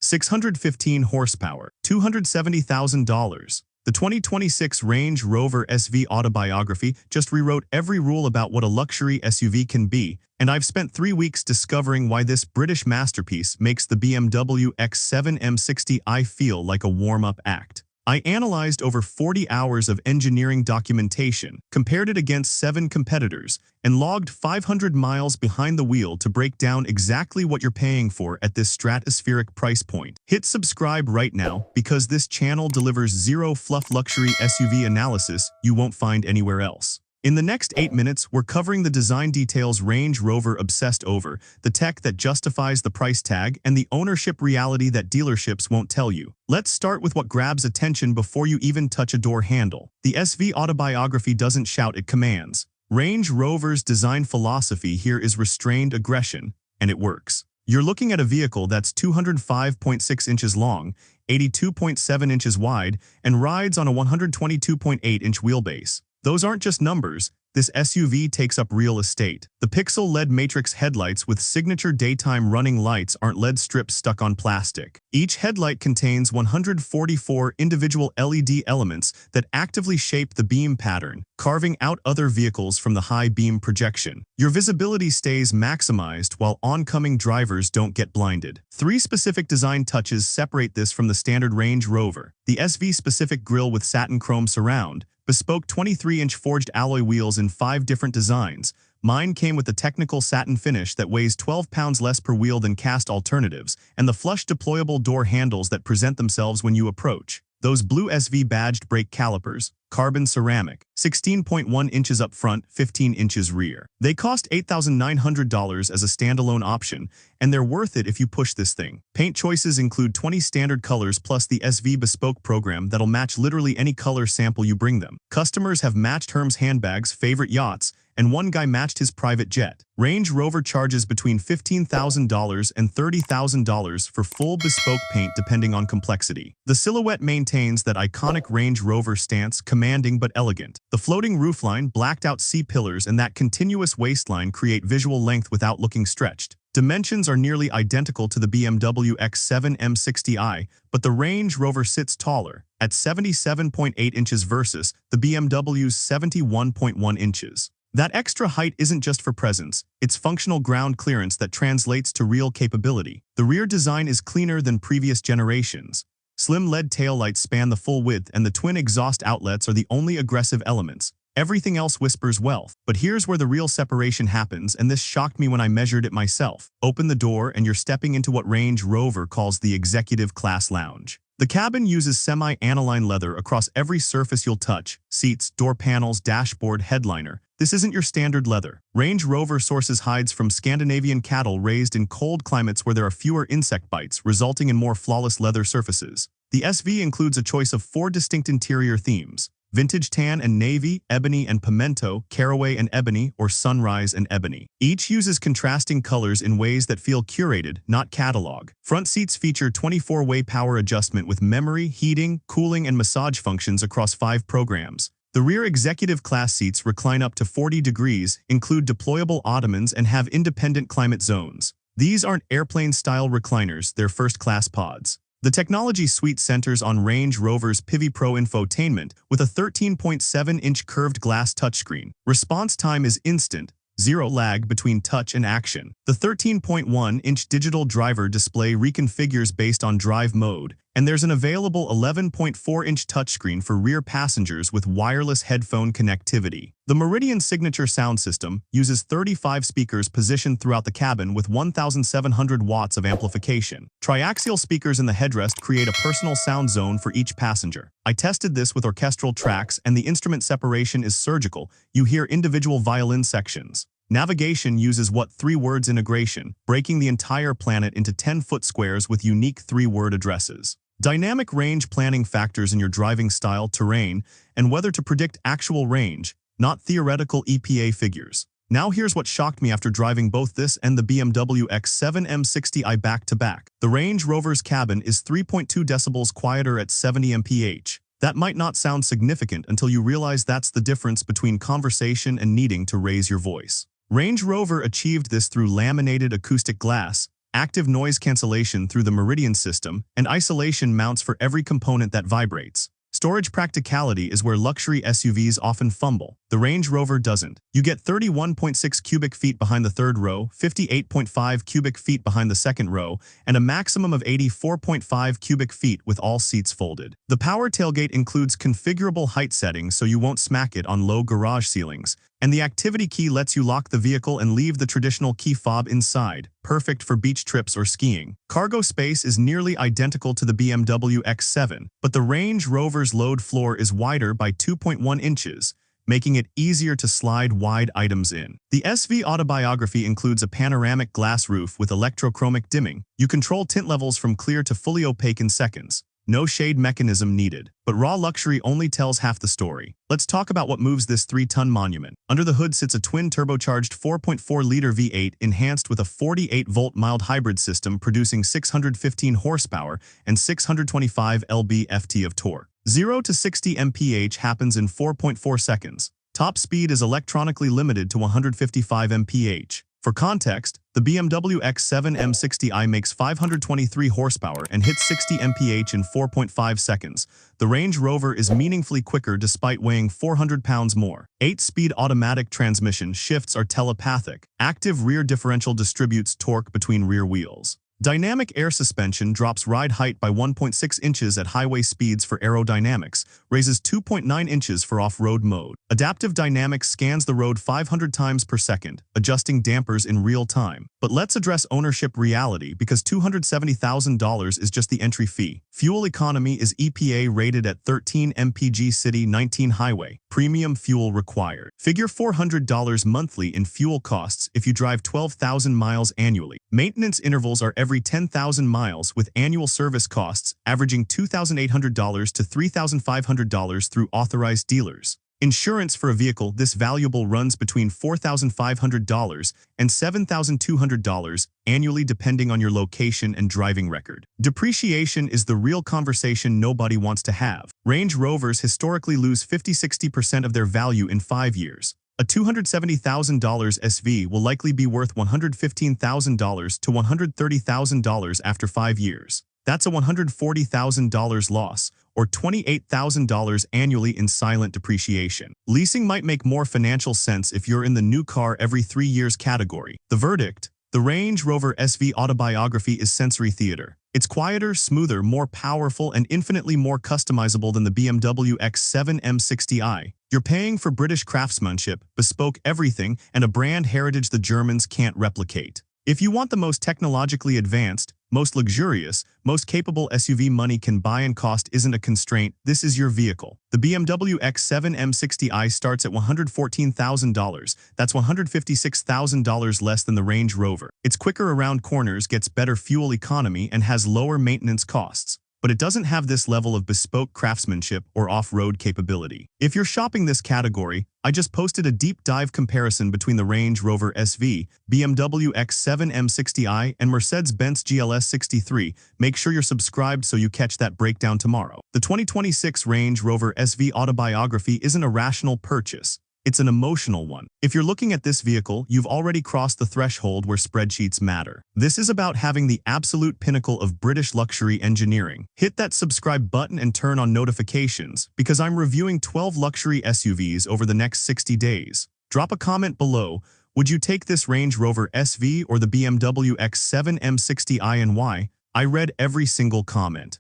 615 horsepower, $270,000. The 2026 Range Rover SV Autobiography just rewrote every rule about what a luxury SUV can be, and I've spent 3 weeks discovering why this British masterpiece makes the BMW X7 M60i feel like a warm-up act. I analyzed over 40 hours of engineering documentation, compared it against 7 competitors, and logged 500 miles behind the wheel to break down exactly what you're paying for at this stratospheric price point. Hit subscribe right now because this channel delivers zero fluff luxury SUV analysis you won't find anywhere else. In the next 8 minutes, we're covering the design details Range Rover obsessed over, the tech that justifies the price tag, and the ownership reality that dealerships won't tell you. Let's start with what grabs attention before you even touch a door handle. The SV Autobiography doesn't shout, it commands. Range Rover's design philosophy here is restrained aggression, and it works. You're looking at a vehicle that's 205.6 inches long, 82.7 inches wide, and rides on a 122.8-inch wheelbase. Those aren't just numbers. This SUV takes up real estate. The pixel LED matrix headlights with signature daytime running lights aren't LED strips stuck on plastic. Each headlight contains 144 individual LED elements that actively shape the beam pattern, carving out other vehicles from the high beam projection. Your visibility stays maximized while oncoming drivers don't get blinded. 3 specific design touches separate this from the standard Range Rover. The SV-specific grille with satin chrome surround, Bespoke 23-inch forged alloy wheels in 5 different designs. Mine came with the technical satin finish that weighs 12 pounds less per wheel than cast alternatives, and the flush deployable door handles that present themselves when you approach. Those blue SV-badged brake calipers, carbon ceramic, 16.1 inches up front, 15 inches rear. They cost $8,900 as a standalone option, and they're worth it if you push this thing. Paint choices include 20 standard colors plus the SV Bespoke program that'll match literally any color sample you bring them. Customers have matched Herm's handbags, favorite yachts, and one guy matched his private jet. Range Rover charges between $15,000 and $30,000 for full bespoke paint depending on complexity. The silhouette maintains that iconic Range Rover stance, commanding but elegant. The floating roofline, blacked-out C-pillars, and that continuous waistline create visual length without looking stretched. Dimensions are nearly identical to the BMW X7 M60i, but the Range Rover sits taller, at 77.8 inches versus the BMW's 71.1 inches. That extra height isn't just for presence, it's functional ground clearance that translates to real capability. The rear design is cleaner than previous generations. Slim LED taillights span the full width, and the twin exhaust outlets are the only aggressive elements. Everything else whispers wealth. But here's where the real separation happens, and this shocked me when I measured it myself. Open the door and you're stepping into what Range Rover calls the executive class lounge. The cabin uses semi-aniline leather across every surface you'll touch: seats, door panels, dashboard, headliner. This isn't your standard leather. Range Rover sources hides from Scandinavian cattle raised in cold climates where there are fewer insect bites, resulting in more flawless leather surfaces. The SV includes a choice of 4 distinct interior themes: vintage tan and navy, ebony and pimento, caraway and ebony, or sunrise and ebony. Each uses contrasting colors in ways that feel curated, not catalog. Front seats feature 24-way power adjustment with memory, heating, cooling, and massage functions across 5 programs. The rear executive class seats recline up to 40 degrees, include deployable ottomans, and have independent climate zones. These aren't airplane-style recliners, they're first-class pods. The technology suite centers on Range Rover's Pivi Pro infotainment with a 13.7-inch curved glass touchscreen. Response time is instant, 0 lag between touch and action. The 13.1-inch digital driver display reconfigures based on drive mode, and there's an available 11.4-inch touchscreen for rear passengers with wireless headphone connectivity. The Meridian signature sound system uses 35 speakers positioned throughout the cabin with 1,700 watts of amplification. Triaxial speakers in the headrest create a personal sound zone for each passenger. I tested this with orchestral tracks, and the instrument separation is surgical. You hear individual violin sections. Navigation uses 3 words integration, breaking the entire planet into 10-foot squares with unique 3-word addresses. Dynamic range planning factors in your driving style, terrain, and weather to predict actual range, not theoretical EPA figures. Now here's what shocked me after driving both this and the BMW X7 M60i back-to-back. The Range Rover's cabin is 3.2 decibels quieter at 70 mph. That might not sound significant until you realize that's the difference between conversation and needing to raise your voice. Range Rover achieved this through laminated acoustic glass, active noise cancellation through the Meridian system, and isolation mounts for every component that vibrates. Storage practicality is where luxury SUVs often fumble. The Range Rover doesn't. You get 31.6 cubic feet behind the third row, 58.5 cubic feet behind the second row, and a maximum of 84.5 cubic feet with all seats folded. The power tailgate includes configurable height settings so you won't smack it on low garage ceilings, and the activity key lets you lock the vehicle and leave the traditional key fob inside, perfect for beach trips or skiing. Cargo space is nearly identical to the BMW X7, but the Range Rover's load floor is wider by 2.1 inches, making it easier to slide wide items in. The SV Autobiography includes a panoramic glass roof with electrochromic dimming. You control tint levels from clear to fully opaque in seconds. No shade mechanism needed, but raw luxury only tells half the story. Let's talk about what moves this 3-ton monument. Under the hood sits a twin-turbocharged 4.4-liter V8 enhanced with a 48-volt mild hybrid system producing 615 horsepower and 625 lb-ft of torque. 0 to 60 mph happens in 4.4 seconds. Top speed is electronically limited to 155 mph. For context, the BMW X7 M60i makes 523 horsepower and hits 60 mph in 4.5 seconds. The Range Rover is meaningfully quicker despite weighing 400 pounds more. 8-speed automatic transmission shifts are telepathic. Active rear differential distributes torque between rear wheels. Dynamic air suspension drops ride height by 1.6 inches at highway speeds for aerodynamics, raises 2.9 inches for off-road mode. Adaptive dynamics scans the road 500 times per second, adjusting dampers in real time. But let's address ownership reality because $270,000 is just the entry fee. Fuel economy is EPA rated at 13 mpg city, 19 highway. Premium fuel required. Figure $400 monthly in fuel costs if you drive 12,000 miles annually. Maintenance intervals are every 10,000 miles with annual service costs averaging $2,800 to $3,500 through authorized dealers. Insurance for a vehicle this valuable runs between $4,500 and $7,200 annually depending on your location and driving record. Depreciation is the real conversation nobody wants to have. Range Rovers historically lose 50–60% of their value in 5 years. A $270,000 SV will likely be worth $115,000 to $130,000 after 5 years. That's a $140,000 loss, or $28,000 annually in silent depreciation. Leasing might make more financial sense if you're in the new car every 3 years category. The verdict: the Range Rover SV Autobiography is sensory theater. It's quieter, smoother, more powerful, and infinitely more customizable than the BMW X7 M60i. You're paying for British craftsmanship, bespoke everything, and a brand heritage the Germans can't replicate. If you want the most technologically advanced, most luxurious, most capable SUV money can buy and cost isn't a constraint, this is your vehicle. The BMW X7 M60i starts at $114,000. That's $156,000 less than the Range Rover. It's quicker around corners, gets better fuel economy, and has lower maintenance costs. But it doesn't have this level of bespoke craftsmanship or off-road capability. If you're shopping this category, I just posted a deep dive comparison between the Range Rover SV, BMW X7 M60i, and Mercedes-Benz GLS 63. Make sure you're subscribed so you catch that breakdown tomorrow. The 2026 Range Rover SV Autobiography isn't a rational purchase. It's an emotional one. If you're looking at this vehicle, you've already crossed the threshold where spreadsheets matter. This is about having the absolute pinnacle of British luxury engineering. Hit that subscribe button and turn on notifications, because I'm reviewing 12 luxury SUVs over the next 60 days. Drop a comment below. Would you take this Range Rover SV or the BMW X7 M60i and why? I read every single comment.